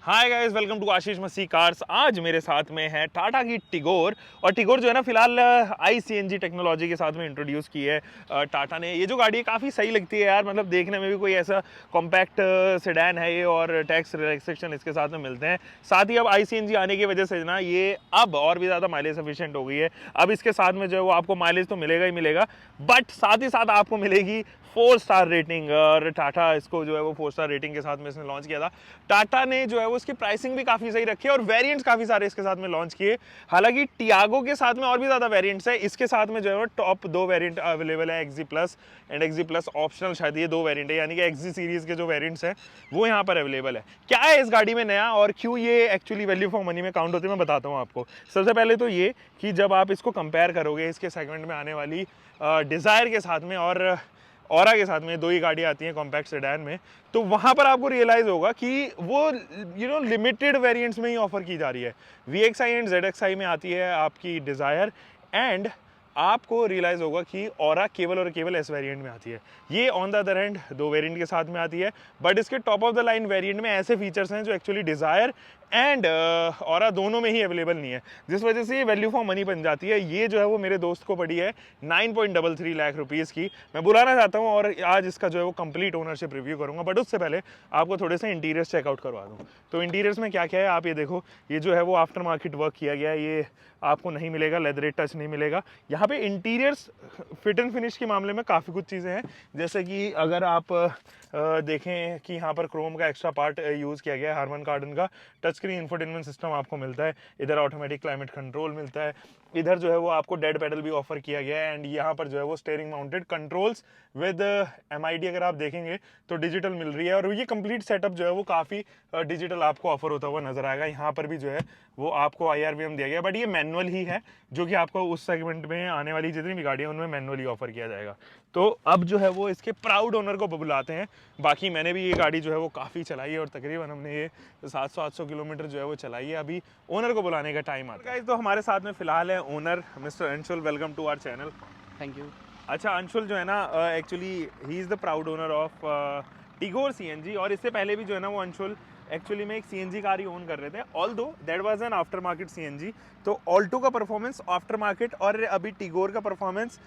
Hi guys, welcome to Ashish Masih cars. आज मेरे साथ में है टाटा की टिगोर। और टिगोर जो है ना फिलहाल ICNG टेक्नोलॉजी के साथ में इंट्रोड्यूस की है टाटा ने। ये जो गाड़ी है काफ़ी सही लगती है यार, मतलब देखने में भी कोई ऐसा कॉम्पैक्ट सेडान है ये, और टैक्स रिलैक्सेशन इसके साथ में मिलते हैं। साथ ही अब ICNG आने की वजह से ना ये अब और भी ज़्यादा माइलेज एफिशिएंट हो गई है। अब इसके साथ में जो है वो आपको माइलेज तो मिलेगा ही मिलेगा, बट साथ ही साथ आपको मिलेगी 4 स्टार रेटिंग। और टाटा इसको जो है वो 4 स्टार रेटिंग के साथ में इसने लॉन्च किया था। टाटा ने जो है वो इसकी प्राइसिंग भी काफ़ी सही रखी है और वेरिएंट्स काफ़ी सारे इसके साथ में लॉन्च किए। हालांकि टियागो के साथ में और भी ज़्यादा वेरिएंट्स है। इसके साथ में जो है वो टॉप 2 वेरिएंट अवेलेबल है, XG plus and XG plus optional. शायद ये 2 वेरिएंट है, यानी कि XG सीरीज़ के जो वेरिएंट्स हैं वो यहाँ पर अवेलेबल है। क्या है इस गाड़ी में नया और क्यों ये एक्चुअली वैल्यू फॉर मनी में काउंट होती है, मैं बताता हूँ आपको। सबसे पहले तो ये कि जब आप इसको कंपेयर करोगे इसके सेगमेंट में आने वाली डिज़ायर के साथ में और ऑरा के साथ में, 2 ही गाड़ी आती हैं कॉम्पैक्ट सेडान में, तो वहाँ पर आपको रियलाइज़ होगा कि वो लिमिटेड वेरिएंट्स में ही ऑफर की जा रही है। VXI एंड ZXI में आती है आपकी डिज़ायर, एंड आपको रियलाइज़ होगा कि ऑरा केवल और केवल S वेरिएंट में आती है। ये on the other hand 2 variant के साथ में आती है, बट इसके top of the line variant में ऐसे फीचर्स हैं जो एक्चुअली डिज़ायर एंड ऑरा दोनों में ही अवेलेबल नहीं है, जिस वजह से ये वैल्यू फॉर मनी बन जाती है। ये जो है वो मेरे दोस्त को पड़ी है 9.33 लाख रुपीज़ की। मैं बुलाना चाहता हूँ और आज इसका जो है वो कंप्लीट ओनरशिप रिव्यू करूँगा, बट उससे पहले आपको थोड़े से इंटीरियर्स चेकआउट करवा दूँ। तो इंटीरियर्स में क्या क्या है आप ये देखो। ये जो है वो आफ्टर मार्केट वर्क किया गया है, ये आपको नहीं मिलेगा, लेदरेट टच नहीं मिलेगा। यहाँ पे इंटीरियर्स फिट एंड फिनिश के मामले में काफ़ी कुछ चीज़ें हैं, जैसे कि अगर आप देखें कि यहाँ पर क्रोम का एक्स्ट्रा पार्ट यूज़ किया गया है, हार्मन कार्डन का टच स्क्रीन इंफोटेनमेंट सिस्टम आपको मिलता है। इधर ऑटोमेटिक क्लाइमेट कंट्रोल मिलता है। इधर जो है वो आपको डेड पेडल भी ऑफर किया गया है, एंड यहाँ पर जो है वो steering mounted controls with MID अगर आप देखेंगे तो डिजिटल मिल रही है। और ये कंप्लीट सेटअप जो है वो काफ़ी डिजिटल आपको ऑफर होता हुआ नजर आएगा। यहाँ पर भी जो है वो आपको IRVM दिया गया, बट ये मैनुअल ही है, जो कि आपको उस सेगमेंट में आने वाली जितनी भी गाड़ियाँ उनमें मैनुअली ऑफर किया जाएगा। तो अब जो है वो इसके प्राउड ओनर को बुलाते हैं। बाकी मैंने भी ये गाड़ी जो है वो काफ़ी चलाई है और तकरीबन हमने ये 700-800 किलोमीटर जो है वो चलाई है। अभी ओनर को बुलाने का टाइम आता है। तो हमारे साथ में फिलहाल है owner mister Anshul. Welcome to our channel. Thank you. अच्छा, अंशुल जो है ना actually he is the proud owner of Tigor CNG, और इससे पहले भी जो है ना वो अंशुल एक्चुअली में एक CNG कार ही ओन कर रहे थे, although that was an after market CNG। तो ऑल्टो का परफॉर्मेंस आफ्टर मार्केट और अभी टिगोर का परफॉर्मेंस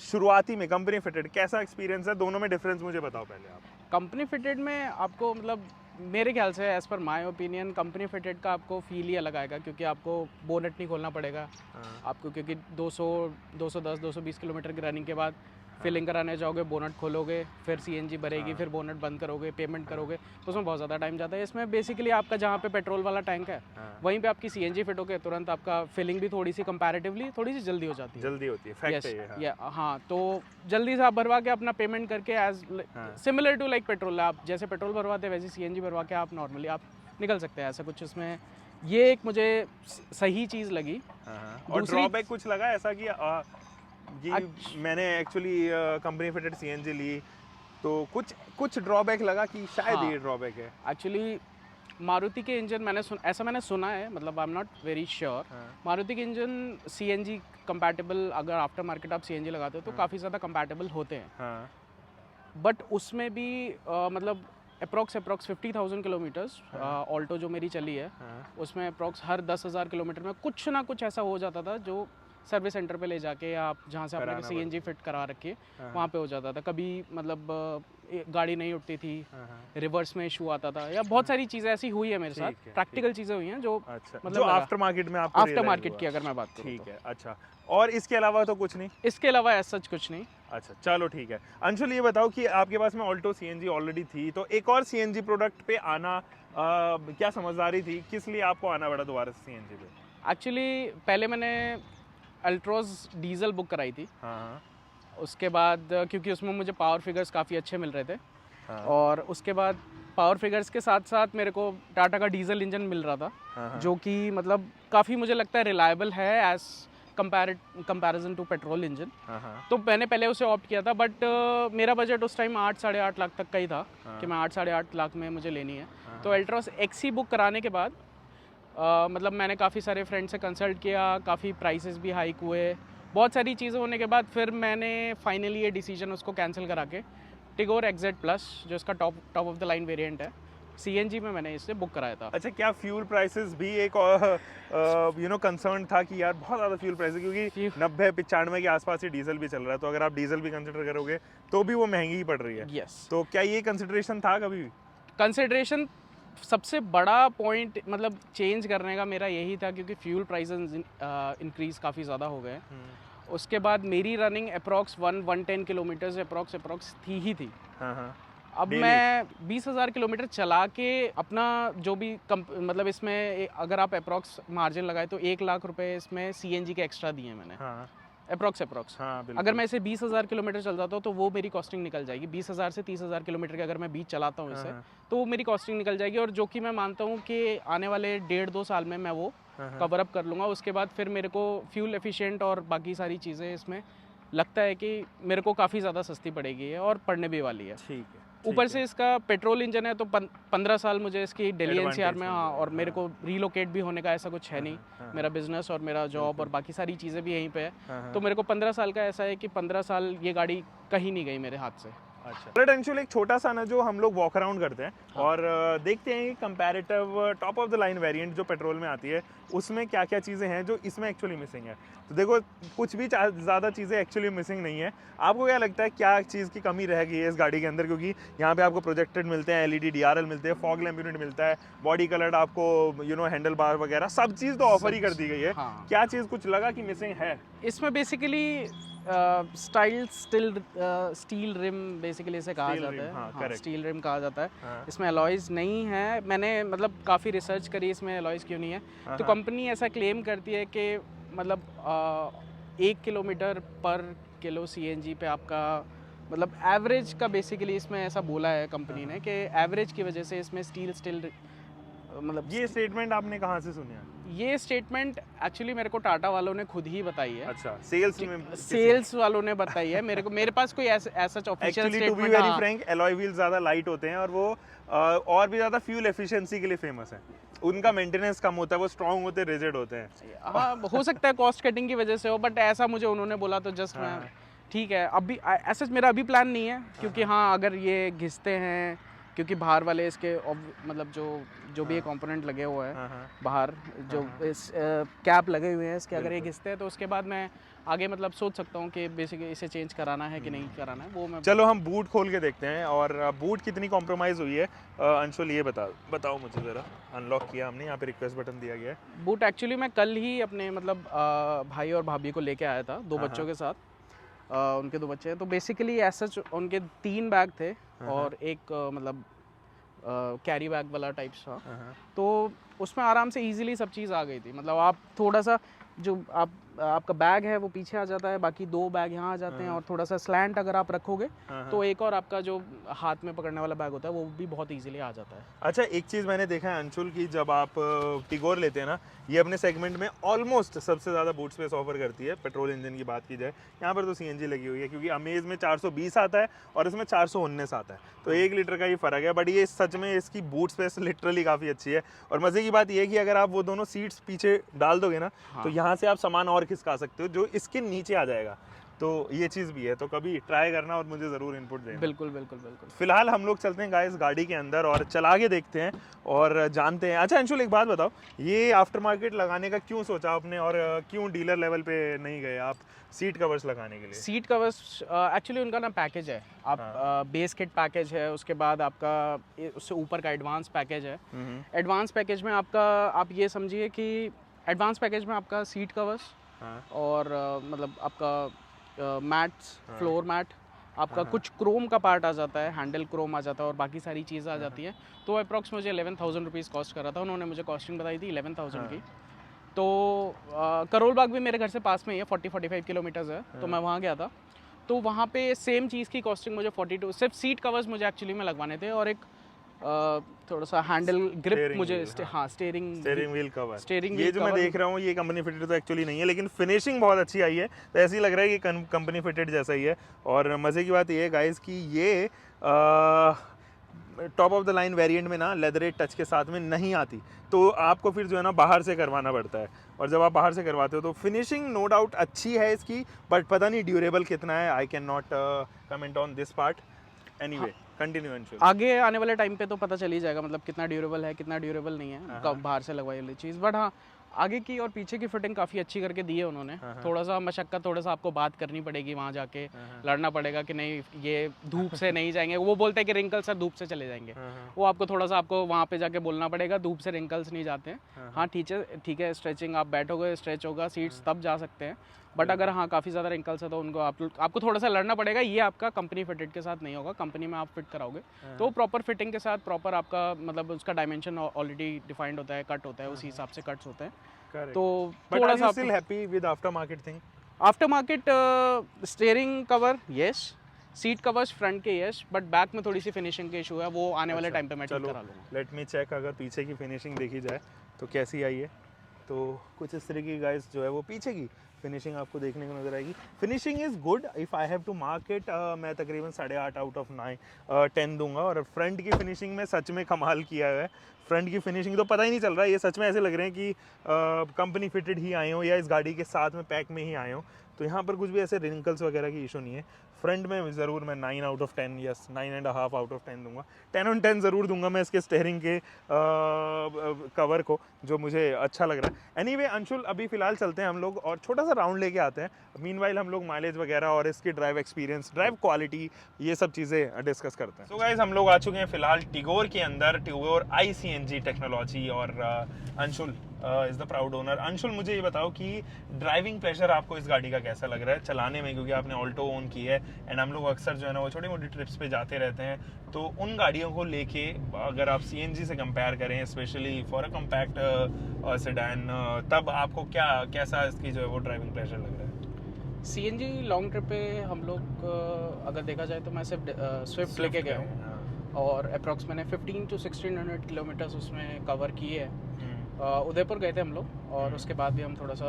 शुरुआती में कंपनी फिटेड, कैसा एक्सपीरियंस है दोनों में? डिफरेंस मुझे बताओ पहले आप। कंपनी फिटेड में आपको मतलब मेरे ख्याल से as per my opinion company fitted का आपको फील ही अलग आएगा, क्योंकि आपको बोनेट नहीं खोलना पड़ेगा आपको, क्योंकि 210 220 किलोमीटर की रनिंग के बाद फिलिंग कराने जाओगे, बोनट खोलोगे, फिर CNG भरेगी, फिर बोनट बंद करोगे, पेमेंट करोगे, तो उसमें बहुत ज़्यादा टाइम जाता है। इसमें बेसिकली आपका जहाँ पे पेट्रोल वाला टैंक है वहीं पे आपकी CNG फिट होकर तुरंत आपका फिलिंग भी थोड़ी सी कंपैरेटिवली थोड़ी सी जल्दी हो जाती है। जल्दी होती है, फैक्ट है ये। हाँ, तो जल्दी से आप भरवा के अपना पेमेंट करके as similar to like petrol, आप जैसे पेट्रोल भरवाते हैं वैसे CNG भरवा के आप नॉर्मली आप निकल सकते हैं। ऐसा कुछ इसमें ये एक मुझे सही चीज़ लगी। और ड्रॉबैक कुछ लगा ऐसा कि मैंने एक्चुअली कंपनी फिटेड CNG ली तो कुछ ड्रॉबैक लगा कि शायद ये ड्रॉबैक है? एक्चुअली मारुति के इंजन ऐसा मैंने सुना है, मतलब I am not very sure. Maruti के इंजन CNG कंपैटिबल, अगर आफ्टर मार्केट आप CNG लगाते हो तो काफ़ी ज़्यादा कंपैटिबल होते हैं, बट उसमें भी मतलब अप्रॉक्स 50,000 किलोमीटर्स ऑल्टो जो मेरी चली है उसमें अप्रॉक्स हर 10,000 किलोमीटर में कुछ ना कुछ ऐसा हो जाता था जो सर्विस सेंटर पे ले जाके आप जहाँ से आपने CNG फिट करा रखी है वहाँ पे हो जाता था। कभी मतलब गाड़ी नहीं उठती थी, रिवर्स में इशू आता था, या बहुत सारी चीज़ें ऐसी हुई है मेरे साथ, प्रैक्टिकल चीज़ें हुई हैं जो मतलब आफ्टर मार्केट में आपको आफ्टर मार्केट की अगर मैं बात करूँ। ठीक है, अच्छा। और इसके अलावा तो कुछ नहीं? इसके अलावा ऐसा कुछ नहीं। अच्छा, चलो ठीक है। अंशुल ये बताओ कि आपके पास में ऑल्टो CNG ऑलरेडी थी, तो एक और CNG प्रोडक्ट पे आना क्या समझदारी थी? किस लिए आपको आना पड़ा दोबारा से CNG पे? एक्चुअली पहले मैंने अल्ट्रोज डीजल बुक कराई थी। उसके बाद क्योंकि उसमें मुझे पावर फिगर्स काफ़ी अच्छे मिल रहे थे, और उसके बाद पावर फिगर्स के साथ साथ मेरे को टाटा का डीजल इंजन मिल रहा था, जो कि मतलब काफ़ी मुझे लगता है रिलायबल है as comparison to petrol engine. तो मैंने पहले उसे ऑप्ट किया था, बट मेरा बजट उस टाइम 8-8.5 लाख तक का ही था कि मैं 8-8.5 लाख में मुझे लेनी है। तो अल्ट्रोज XC बुक कराने के बाद मतलब मैंने काफ़ी सारे फ्रेंड से कंसल्ट किया, काफ़ी प्राइसेस भी हाइक हुए, बहुत सारी चीज़ें होने के बाद फिर मैंने फाइनली ये डिसीजन उसको कैंसिल करा के टिगोर XZ प्लस, जो इसका top of the line variant है, CNG में मैंने इसे बुक कराया था। अच्छा, क्या फ्यूल प्राइसेस भी एक कंसर्न था कि यार बहुत ज़्यादा फ्यूल प्राइसेस, क्योंकि 90-95 के आसपास ही डीजल भी चल रहा है, तो अगर आप डीजल भी कंसिडर करोगे तो भी वो महंगी ही पड़ रही है। यस, तो क्या ये कंसिडरेशन था कभी भी? कंसिडरेशन सबसे बड़ा पॉइंट मतलब चेंज करने का मेरा यही था, क्योंकि फ्यूल प्राइसेस इंक्रीज़ काफ़ी ज़्यादा हो गए। उसके बाद मेरी रनिंग अप्रॉक्स 110 किलोमीटर्स अप्रॉक्स थी। हाँ। अब Daily? मैं 20,000 किलोमीटर चला के अपना जो भी मतलब इसमें अगर आप अप्रॉक्स मार्जिन लगाए तो 1 लाख रुपए इसमें CNG के एक्स्ट्रा दिए मैंने। हाँ अप्रॉक्स हाँ, बिल्कुल। अगर मैं इसे 20,000 किलोमीटर चल जाता हूँ तो वो मेरी कॉस्टिंग निकल जाएगी। 20,000 से 30,000 किलोमीटर के अगर मैं बीच चलाता हूँ इसे, तो वो मेरी कॉस्टिंग निकल जाएगी, और जो कि मैं मानता हूँ कि आने वाले 1.5-2 साल में मैं वो कवर अप कर लूँगा। उसके बाद फिर मेरे को फ्यूल एफिशिएंट और बाकी सारी चीज़ें इसमें लगता है कि मेरे को काफ़ी ज़्यादा सस्ती पड़ेगी है, और पड़ने भी वाली है। ठीक है। ऊपर से इसका पेट्रोल इंजन है, तो 15 साल मुझे इसकी दिल्ली Advantage NCR में, मिल हाँ, जाएगा, और मेरे को रीलोकेट भी होने का ऐसा कुछ है नहीं। मेरा बिजनेस और मेरा जॉब और बाकी सारी चीज़ें भी यहीं पे है, तो मेरे को 15 साल का ऐसा है कि 15 साल ये गाड़ी कहीं नहीं गई मेरे हाथ से। अच्छा, रेसिडेंशियल एक छोटा सा ना जो हम लोग वॉक अराउंड करते हैं और देखते हैं कि comparative top of the line variant जो पेट्रोल में आती है उसमें क्या क्या चीज़ें हैं जो इसमें एक्चुअली मिसिंग है। तो देखो, कुछ भी ज़्यादा चीज़ें एक्चुअली मिसिंग नहीं है। आपको क्या लगता है क्या चीज़ की कमी रह गई है इस गाड़ी के अंदर? क्योंकि यहाँ पे आपको प्रोजेक्टेड मिलते हैं, LED DRL मिलते हैं, फॉग लैम्प यूनिट मिलता है, बॉडी कलर्ड आपको हैंडल बार वगैरह सब चीज़ तो ऑफर ही कर दी गई है। हाँ। क्या चीज़ कुछ लगा कि मिसिंग है इसमें बेसिकली स्टील रिम बेसिकली इसे कहा Steel जाता rim, है। हाँ, हाँ, correct. स्टील रिम कहा जाता है। हाँ। इसमें अलॉयज़ नहीं है। मैंने मतलब काफ़ी रिसर्च करी इसमें अलॉयज़ क्यों नहीं है, तो कंपनी ऐसा क्लेम करती है कि मतलब 1 किलोमीटर पर किलो CNG पे आपका मतलब एवरेज का बेसिकली इसमें ऐसा बोला है कंपनी ने कि एवरेज की वजह से इसमें स्टील मतलब ये स्टेटमेंट आपने कहाँ से सुना? ये स्टेटमेंट एक्चुअली मेरे को टाटा वालों ने खुद ही बताई है। अच्छा, सेल्स वालों ने बताई है मेरे पास कोई ऐसा official actually to be very frank, alloy wheels ज़्यादा लाइट होते हैं और वो और भी ज़्यादा फ्यूल एफिशिएंसी के लिए फेमस है। उनका मेंटेनेंस कम होता है, वो स्ट्रांग होते हैं, रिजिड होते हैं। हाँ, हो सकता है कॉस्ट कटिंग की वजह से हो, बट ऐसा मुझे उन्होंने बोला तो जस्ट मैं ठीक है। अभी ऐसा मेरा अभी प्लान नहीं है, क्योंकि हाँ अगर ये घिसते हैं, क्योंकि बाहर वाले इसके मतलब जो भी ये कंपोनेंट लगे हुए हैं बाहर, जो इस कैप लगे हुए हैं इसके, अगर ये घिसते हैं तो उसके बाद मैं आगे मतलब सोच सकता हूँ कि बेसिकली इसे चेंज कराना है कि नहीं कराना है, वो मैं। चलो हम बूट खोल के देखते हैं और बूट कितनी कॉम्प्रोमाइज़ हुई है। अंशुल ये बताओ मुझे ज़रा। अनलॉक किया हमने, यहाँ पे रिक्वेस्ट बटन दिया गया है। बूट एक्चुअली मैं कल ही अपने मतलब भाई और भाभी को लेके आया था, 2 बच्चों के साथ। उनके 2 बच्चे हैं, तो बेसिकली ऐसा उनके 3 बैग थे और एक मतलब कैरी बैग वाला टाइप्स था, तो उसमें आराम से इजीली सब चीज़ आ गई थी। मतलब आप थोड़ा सा जो आपका बैग है वो पीछे आ जाता है, बाकी 2 बैग यहाँ आ जाते हैं, और थोड़ा सा स्लैंट अगर आप रखोगे तो एक और आपका जो हाथ में पकड़ने वाला बैग होता है वो भी बहुत इजीली आ जाता है। अच्छा, एक चीज़ मैंने देखा है अंशुल की, जब आप टिगोर लेते हैं ना, ये अपने सेगमेंट में ऑलमोस्ट सबसे ज़्यादा बूट स्पेस ऑफर करती है। पेट्रोल इंजन की बात की जाए, यहाँ पर तो CNG लगी हुई है, क्योंकि अमेज में 420 आता है और इसमें 419 आता है, तो 1 लीटर का ही फ़र्क है। बट ये सच में इसकी बूट स्पेस लिटरली काफ़ी अच्छी है। और मज़े की बात यह है कि अगर आप वो दोनों सीट्स पीछे डाल दोगे ना, तो यहाँ से आप सामान और खिसका सकते हो जो इसके नीचे आ जाएगा, तो ये चीज़ भी है। तो कभी ट्राई करना और मुझे ज़रूर इनपुट देना। बिल्कुल। फिलहाल हम लोग चलते हैं गाइस गाड़ी के अंदर और चला के देखते हैं और जानते हैं। अच्छा अंशुल, एक बात बताओ, ये आफ्टर मार्केट लगाने का क्यों सोचा आपने और क्यों डीलर लेवल पे नहीं गए आप सीट कवर्स लगाने के लिए? सीट कवर्स एक्चुअली उनका ना पैकेज है, आप बेस किट पैकेज है, उसके बाद आपका उससे ऊपर का एडवांस पैकेज है। एडवांस पैकेज में आपका आप ये समझिए कि एडवांस पैकेज में आपका सीट कवर्स और मतलब आपका मैट्स, फ्लोर मैट, आपका कुछ क्रोम का पार्ट आ जाता है, हैंडल क्रोम आ जाता है और बाकी सारी चीज़ें आ जाती हैं। तो अप्रॉक्स मुझे 11,000 रुपीज़ कॉस्ट कर रहा था, उन्होंने मुझे कॉस्टिंग बताई थी 11,000 की। तो करोल बाग भी मेरे घर से पास में ही है, 40-45 किलोमीटर्स है, तो मैं वहाँ गया था। तो वहाँ पे सेम चीज़ की कॉस्टिंग मुझे 42, सिर्फ सीट कवर्स मुझे एक्चुअली में लगवाने थे और एक थोड़ा सा हैंडल ग्रिप मुझे, स्टीयरिंग व्हील कवर, ये जो मैं देख रहा हूँ ये कंपनी फिटेड तो एक्चुअली नहीं है, लेकिन फिनिशिंग बहुत अच्छी आई है, तो ऐसे ही लग रहा है कि कंपनी फिटेड जैसा ही है। और मज़े की बात ये है गाइस कि ये top of the line variant में ना लेदरेट टच के साथ में नहीं आती, तो आपको फिर जो है ना बाहर से करवाना पड़ता है। और जब आप बाहर से करवाते हो तो फिनिशिंग नो डाउट अच्छी है इसकी, बट पता नहीं ड्यूरेबल कितना है, I can not comment on this part. Anyway continue Anshul. आगे आने वाले टाइम पे तो पता चल ही जाएगा, मतलब कितना ड्यूरेबल है कितना ड्यूरेबल नहीं है, कब बाहर से लगवाई वाली चीज़। बट हाँ, आगे की और पीछे की फिटिंग काफ़ी अच्छी करके दी है उन्होंने। थोड़ा सा मशक्कत, थोड़ा सा आपको बात करनी पड़ेगी वहाँ जाके, लड़ना पड़ेगा कि नहीं ये धूप से नहीं जाएंगे। वो बोलते हैं कि रिंकल्स धूप से चले जाएंगे, वो आपको थोड़ा सा आपको वहाँ पे जाके बोलना पड़ेगा धूप से रिंकल्स नहीं जाते हैं। हाँ ठीक है, स्ट्रेचिंग आप बैठोगे, स्ट्रेच होगा, सीट्स तब जा सकते हैं। बट अगर हाँ काफ़ी ज़्यादा रिंकल्स है तो उनको आपको थोड़ा सा लड़ना पड़ेगा। ये आपका कंपनी फिटेड के साथ नहीं होगा, कंपनी में आप फिट कराओगे तो प्रॉपर फिटिंग के साथ प्रॉपर आपका मतलब उसका डायमेंशन ऑलरेडी डिफाइंड होता है, कट होता है, उसी हिसाब से कट्स होते हैं। तो थोड़ा सा still happy with after market thing? After market steering cover yes, seat covers front के यस, बट बैक में थोड़ी सी फिनिशिंग के इशू है, वो आने वाले टाइम पे मैं ठीक करा लूँगा। लेट मी चेक, अगर पीछे की फिनिशिंग देखी जाए तो कैसी आई है। तो कुछ इस तरह की गाइस जो है वो पीछे की फिनिशिंग आपको देखने को नजर आएगी। Finishing is good, if I have to mark it मैं तकरीबन 8.5 आउट ऑफ 10 दूंगा। और फ्रंट की फिनिशिंग में सच में कमाल किया है। फ्रंट की फिनिशिंग तो पता ही नहीं चल रहा है, ये सच में ऐसे लग रहे हैं कि कंपनी फिटेड ही आए हो या इस गाड़ी के साथ में पैक में ही आए हो। तो यहाँ पर कुछ भी ऐसे रिंकल्स वगैरह की इशू नहीं है। फ्रंट में ज़रूर मैं 9 out of 10 yes 9.5 out of 10 दूंगा। 10 on 10 ज़रूर दूंगा मैं इसके स्टेयरिंग के कवर को, जो मुझे अच्छा लग रहा है। एनीवे अंशुल, अभी फ़िलहाल चलते हैं हम लोग और छोटा सा राउंड लेके आते हैं। मीनवाइल हम लोग माइलेज वगैरह और इसकी ड्राइव एक्सपीरियंस, ड्राइव क्वालिटी, ये सब चीज़ें डिस्कस करते हैं। तो गाइस हम लोग आ चुके हैं फ़िलहाल टिगोर के अंदर, टिगोर ICNG टेक्नोलॉजी, और Anshul is the proud owner. Anshul, मुझे ये बताओ कि ड्राइविंग प्लेजर आपको इस गाड़ी का कैसा लग रहा है चलाने में, क्योंकि आपने ऑल्टो ओन की है एंड हम लोग अक्सर जो है ना वो छोटी मोटी ट्रिप्स पे जाते रहते हैं। तो उन गाड़ियों को लेके अगर आप CNG से कंपेयर करें, specially for a compact sedan, तब आपको कैसा इसकी जो है वो ड्राइविंग प्लेजर लग रहा है? CNG लॉन्ग ट्रिप पे हम लोग अगर देखा जाए तो मैं सिर्फ स्विफ्ट लेके गया हूँ और अप्रॉक्स मैंने 15 to 1600 किलोमीटर्स उसमें कवर किए हैं। उदयपुर गए थे हम लोग और उसके बाद भी हम थोड़ा सा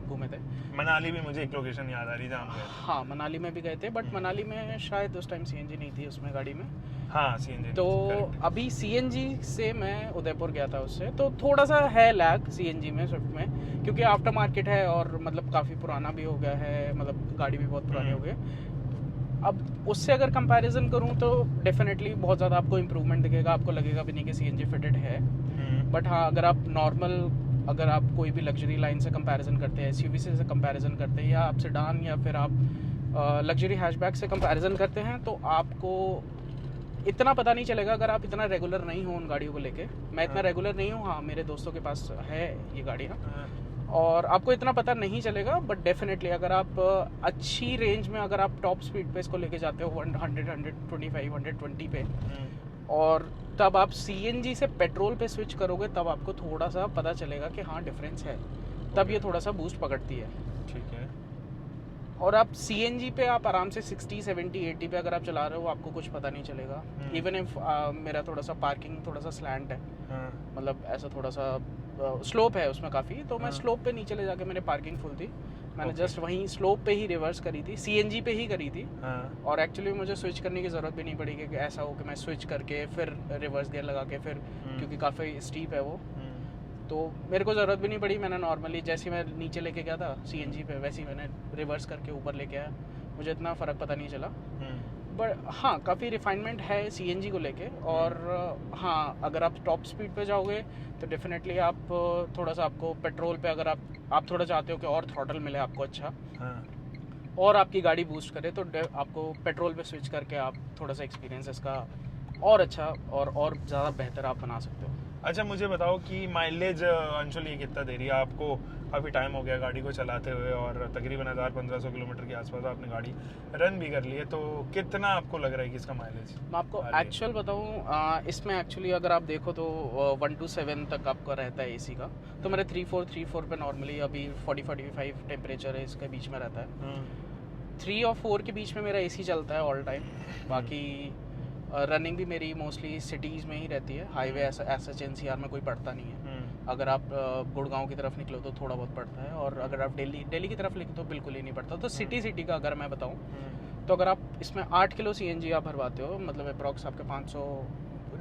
घूमे थे। मनाली भी मुझे एक लोकेशन याद आ रही जहाँ हम गए। हाँ, मनाली में भी गए थे, बट मनाली में शायद उस टाइम CNG नहीं थी उसमें गाड़ी में। हाँ CNG। तो अभी CNG से मैं उदयपुर गया था उससे, तो थोड़ा सा है लैग CNG में, स्विफ्ट में, क्योंकि आफ्टर मार्केट है और मतलब काफ़ी पुराना भी हो गया है, मतलब गाड़ी भी बहुत पुरानी हो गई। अब उससे अगर कंपैरिजन करूं तो डेफिनेटली बहुत ज़्यादा आपको इम्प्रूवमेंट दिखेगा, आपको लगेगा भी नहीं कि CNG फिटेड है। बट हाँ, अगर आप नॉर्मल, अगर आप कोई भी लग्जरी लाइन से कंपैरिजन करते हैं, SUV से कंपैरिजन करते हैं, या आप सेडान या फिर आप लग्जरी हैचबैक से कंपैरिजन करते हैं, तो आपको इतना पता नहीं चलेगा अगर आप इतना रेगुलर नहीं हो उन गाड़ियों को लेके। मैं इतना रेगुलर नहीं हूँ, हाँ मेरे दोस्तों के पास है ये गाड़ियाँ, और आपको इतना पता नहीं चलेगा। बट डेफिनेटली अगर आप अच्छी रेंज में, अगर आप टॉप स्पीड पे इसको लेके जाते हो 100, 125, 120 पे, और तब आप CNG से पेट्रोल पे स्विच करोगे, तब आपको थोड़ा सा पता चलेगा कि हाँ डिफरेंस है, तब ये थोड़ा सा बूस्ट पकड़ती है। ठीक है। और आप CNG पे आप आराम से 60, 70, 80 पे अगर आप चला रहे हो, आपको कुछ पता नहीं चलेगा। इवन इफ मेरा थोड़ा सा पार्किंग थोड़ा सा स्लैंट है, मतलब ऐसा थोड़ा सा स्लोप है उसमें काफ़ी, तो मैं स्लोप पे नीचे ले जाके, मैंने पार्किंग फुल थी, मैंने जस्ट वहीं स्लोप पे ही रिवर्स करी थी, CNG पे ही करी थी। और एक्चुअली मुझे स्विच करने की ज़रूरत भी नहीं पड़ी कि ऐसा हो कि मैं स्विच करके फिर रिवर्स गियर लगा के फिर, क्योंकि काफ़ी स्टीप है वो, तो मेरे को ज़रूरत भी नहीं पड़ी। मैंने नॉर्मली जैसे मैं नीचे लेके गया था CNG पे, वैसे ही मैंने रिवर्स करके ऊपर लेके आया, मुझे इतना फ़र्क पता नहीं चला। बट हाँ, काफ़ी रिफाइनमेंट है CNG को लेके। और हाँ, अगर आप टॉप स्पीड पे जाओगे तो डेफिनेटली आप थोड़ा सा, आपको पेट्रोल पे अगर आप थोड़ा चाहते हो कि और थ्रॉटल मिले आपको अच्छा, और आपकी गाड़ी बूस्ट करे, तो आपको पेट्रोल पे स्विच करके आप थोड़ा सा एक्सपीरियंस इसका और अच्छा और ज़्यादा बेहतर आप बना सकते हो। अच्छा, मुझे बताओ कि माइलेज अंशुल ये कितना दे रही है आपको? काफ़ी टाइम हो गया गाड़ी को चलाते हुए और तकरीबन 1000-1500 किलोमीटर के आसपास आपने गाड़ी रन भी कर ली है, तो कितना आपको लग रहा है कि इसका माइलेज? मैं आपको एक्चुअल बताऊं, इसमें एक्चुअली अगर आप देखो तो 1 to 7 तक आपका रहता है AC का, तो मेरे 3-4 पे नॉर्मली अभी 40-45 टेम्परेचर है, इसके बीच में रहता है। 3 और 4 के बीच में मेरा AC चलता है ऑल टाइम। बाकी रनिंग भी मेरी मोस्टली सिटीज़ में ही रहती है, हाईवे ऐसा NCR में कोई पड़ता नहीं है। अगर आप गुड़गांव की तरफ निकलो तो थोड़ा बहुत पड़ता है, और अगर आप दिल्ली की तरफ निकलो तो बिल्कुल ही नहीं पड़ता। तो सिटी का अगर मैं बताऊं, तो अगर आप इसमें 8 किलो CNG आप भरवाते हो, मतलब अप्रॉक्स आपके 500,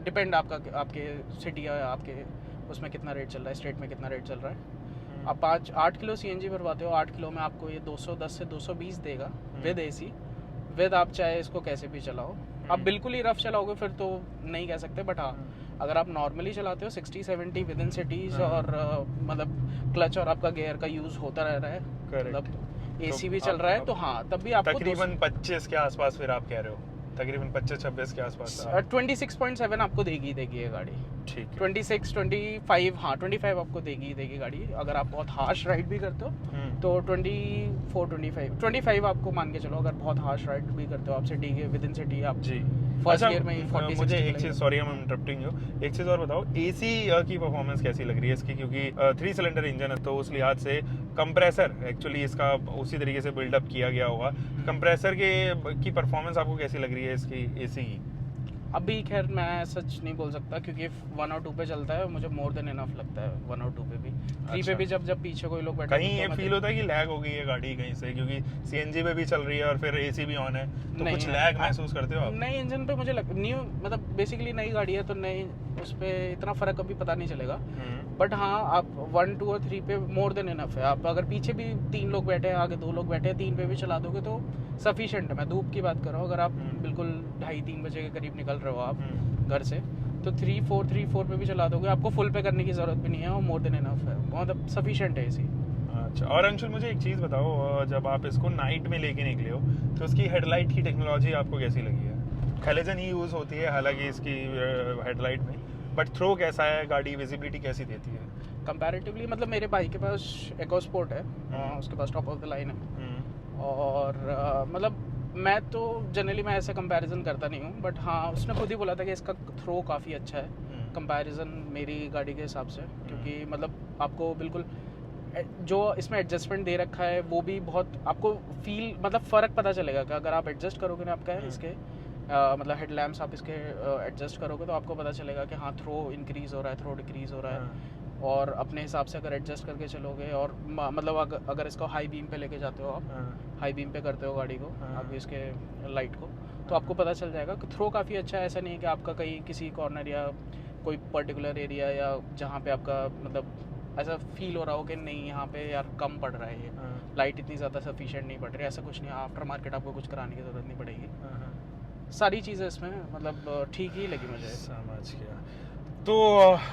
डिपेंड आपके सिटी या आपके उसमें कितना रेट चल रहा है, स्टेट में कितना रेट चल रहा है। आप 8 किलो CNG भरवाते हो, 8 किलो में आपको ये 210 से 220 देगा विद AC। विद आप चाहे इसको कैसे भी चलाओ, आप बिल्कुल ही रफ चलाओगे फिर तो नहीं कह सकते, बट हाँ अगर आप नॉर्मली चलाते हो 60-70 विद इन सिटीज और मतलब क्लच और आपका गियर का यूज होता रह रहा है, मतलब एसी भी चल रहा है, तो हाँ तब भी आपको तकरीबन 25 के आसपास फिर आप कह रहे हो, तकरीबन 25-26 के आसपास 26.7 आपको देगी ये गाड़ी। ठीक है। 26-25 हाँ 25 आपको देगी गाड़ी। अगर आप बहुत हार्श राइड भी करते हो तो 24-25 आपको मान के चलो, अगर बहुत हार्श राइड भी करते हो आप सिटी के विद इन सिटी आप जी। फर्स्ट गियर में 40 मुझे एक चीज़, sorry I am interrupting you, एक चीज़ और बताओ, एसी की परफॉर्मेंस कैसी लग रही है इसकी, क्योंकि 3 सिलेंडर इंजन है तो उस लिहाज से कंप्रेसर एक्चुअली इसका उसी तरीके से बिल्डअप किया गया होगा, कंप्रेसर की परफॉर्मेंस आपको कैसी लग रही है इसकी एसी की? अभी खैर मैं सच नहीं बोल सकता क्योंकि 1 और 2 पे चलता है, मुझे मोर देन इनफ लगता है 1 और 2 पे भी। 3 पे भी जब पीछे कोई लोग बैठे कहीं ये फील होता है कि लैग हो गई है गाड़ी कहीं से, क्योंकि सीएनजी पे भी चल रही है और फिर एसी भी ऑन है, तो कुछ लैग महसूस करते हो आप? नई इंजन पे मुझे न्यू मतलब बेसिकली नई गाड़ी है तो नई उस पर इतना फ़र्क अभी पता नहीं चलेगा, बट हाँ आप 1, 2 और 3 पे मोर देन इनफ है। आप अगर पीछे भी 3 लोग बैठे हैं, आगे 2 लोग बैठे हैं, 3 पे भी चला दोगे तो सफिशिएंट है। मैं धूप की बात कर रहा हूँ, अगर आप बिल्कुल 2:30-3 बजे के करीब निकल रहे हो आप घर से तो 3-4 पे भी चला दोगे, आपको फुल पे करने की ज़रूरत भी नहीं है और मोर देन इनफ है, मतलब सफिशिएंट है इसी। अच्छा, और अंशुल मुझे एक चीज़ बताओ, जब आप इसको नाइट में लेके निकले हो तो उसकी हेडलाइट की टेक्नोलॉजी आपको कैसी लगी है? हैलोजन ही यूज़ होती है हालांकि इसकी हेडलाइट में, बट थ्रो कैसा है, गाड़ी विजिबिलिटी कैसी देती है कंपैरेटिवली? मतलब मेरे भाई के पास EcoSport है, उसके पास टॉप ऑफ द लाइन है, और मतलब मैं तो जनरली मैं ऐसे कंपैरिजन करता नहीं हूँ, बट हाँ उसने खुद ही बोला था कि इसका थ्रो काफ़ी अच्छा है कंपैरिजन मेरी गाड़ी के हिसाब से, क्योंकि मतलब आपको बिल्कुल जो इसमें एडजस्टमेंट दे रखा है वो भी बहुत आपको फील मतलब फ़र्क पता चलेगा कि अगर आप एडजस्ट करोगे ना आपका इसके मतलब हेडलैम्प्स आप इसके एडजस्ट करोगे तो आपको पता चलेगा कि हाँ थ्रो इंक्रीज़ हो रहा है, थ्रो डिक्रीज़ हो रहा है, और अपने हिसाब से अगर एडजस्ट करके चलोगे और मतलब अगर इसको हाई बीम पे लेके जाते हो आप, हाई बीम पे करते हो गाड़ी को आप इसके लाइट को, तो आपको पता चल जाएगा कि थ्रो काफ़ी अच्छा है। ऐसा नहीं है कि आपका कहीं किसी कॉर्नर या कोई पर्टिकुलर एरिया या जहाँ पे आपका मतलब ऐसा फील हो रहा हो कि नहीं यहाँ पे यार कम पड़ रहा है, ये लाइट इतनी ज़्यादा सफिशिएंट नहीं पड़ रही, ऐसा कुछ नहीं। आफ्टर मार्केट आपको कुछ कराने की ज़रूरत नहीं पड़ेगी, सारी चीज़ें इसमें मतलब ठीक ही लगी मुझे। समझ गया। तो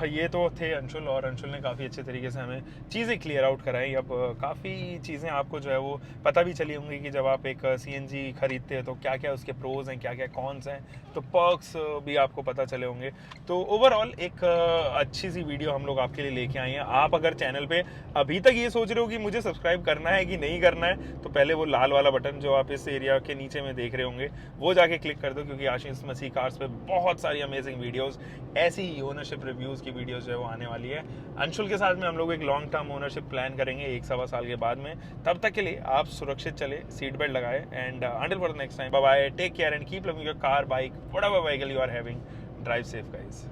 ये तो थे अंशुल, और अंशुल ने काफ़ी अच्छे तरीके से हमें चीज़ें क्लियर आउट कराई। अब काफ़ी चीज़ें आपको जो है वो पता भी चली होंगी कि जब आप एक सीएनजी खरीदते हैं तो क्या क्या उसके प्रोज हैं, क्या क्या कॉन्स हैं, तो पर्क्स भी आपको पता चले होंगे। तो ओवरऑल एक अच्छी सी वीडियो हम लोग आपके लिए लेके आए हैं। आप अगर चैनल पे अभी तक ये सोच रहे हो कि मुझे सब्सक्राइब करना है कि नहीं करना है, तो पहले वो लाल वाला बटन जो आप इस एरिया के नीचे में देख रहे होंगे वो जाके क्लिक कर दो, क्योंकि आशीष मसीह कार्स पे बहुत सारी अमेजिंग वीडियोज़ ऐसी ही ओनरशिप रिव्यूज़ की वीडियोस जो है वो आने वाली है। अंशुल के साथ में हम लोग एक लॉन्ग टर्म ओनरशिप प्लान करेंगे 1-1.25 साल के बाद में। तब तक के लिए आप सुरक्षित चले, सीट बेल्ट लगाए, and until for the next time, bye bye, take care and keep loving your car, bike, whatever vehicle you are having, drive safe guys.